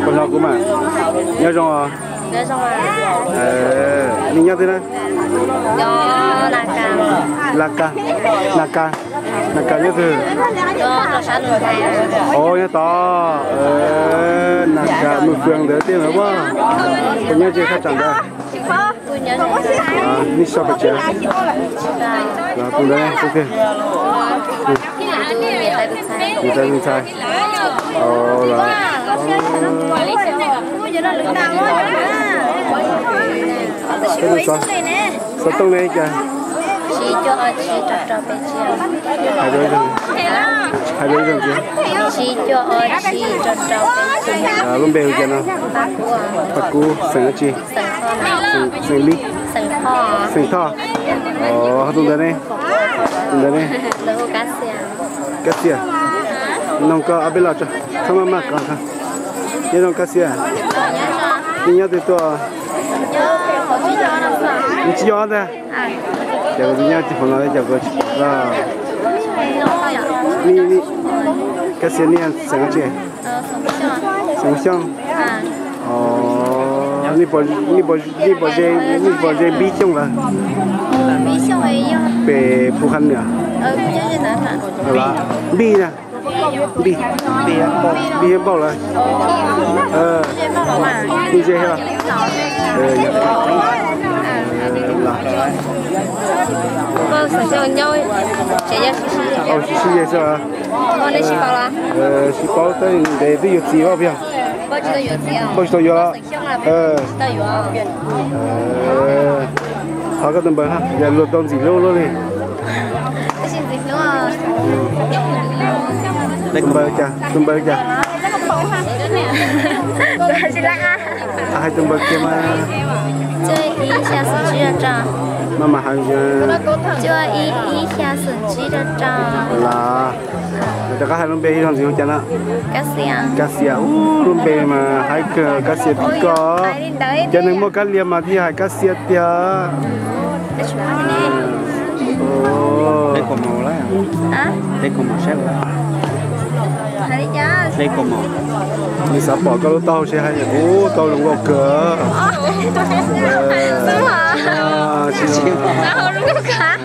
Con lo của mà. Nhớ rồi. Nhớ rồi. Mình nhớ thế nào? Cho Naka nhớ từ. Cho sáng rồi thầy. Ồ nhớ to. Naka một phương để tiếng hả quá. Con nhớ chưa khách chẳng đây. Tôi nhớ rồi. Ní sao vậy chứ? Là cùng đây, ok. Người ta người sai. Ồ là. Cái gì sao? Sao tông này kìa? Chỉ cho trò bé chiều. Hai đứa rồi. Hai đứa rồi kìa. Chỉ cho trò bé chiều. Luôn bèo kìa nào. Bạc cú, sừng chi? Sừng ly. Sừng thọ. Ồ, tung đây này. Tung đây này. Lỡ cá xè. Cá xè. Nông có ở bên lọ cho. Không mà còn. Nhớ nông cá xè. Nhớ từ to. Chị cho đó. Giờ đi nhau chỉ phòng nói giờ có là ni cái xe này sáng chế sáng xong ni bỏ dây bí chung là về phụ khăn nữa là bí nè bí bao là bí dây hả Vâng, sử dụng nhau trẻ ra xí vậy sao? Con đây xí bao là? Xí bao tới để đi được gì không? Bao nhiêu được gì à? Bao nhiêu được? Tới rồi. Họ có tầm bờ ha, giờ lột tôm gì lâu luôn đi. Cái gì nữa à? Tầm bờ chả. Xin lỗi ha. Hai tầm bờ kia mà. Chơi ý xa sự chỉ ra. Mà hàng chơi ý xa sự chỉ ra. Là người ta có hai lông bê không gì không chả cá xia lông bê mà hai cá xia tí có cho nên mua cá liềm mà thì hai cá xia tia đây có màu đấy à đây có màu sắc thấy chưa đây có màu mình sắp bỏ cái lỗ tàu xe hay tàu lồng gọc cửa đúng hả? Sao không đúng không cả?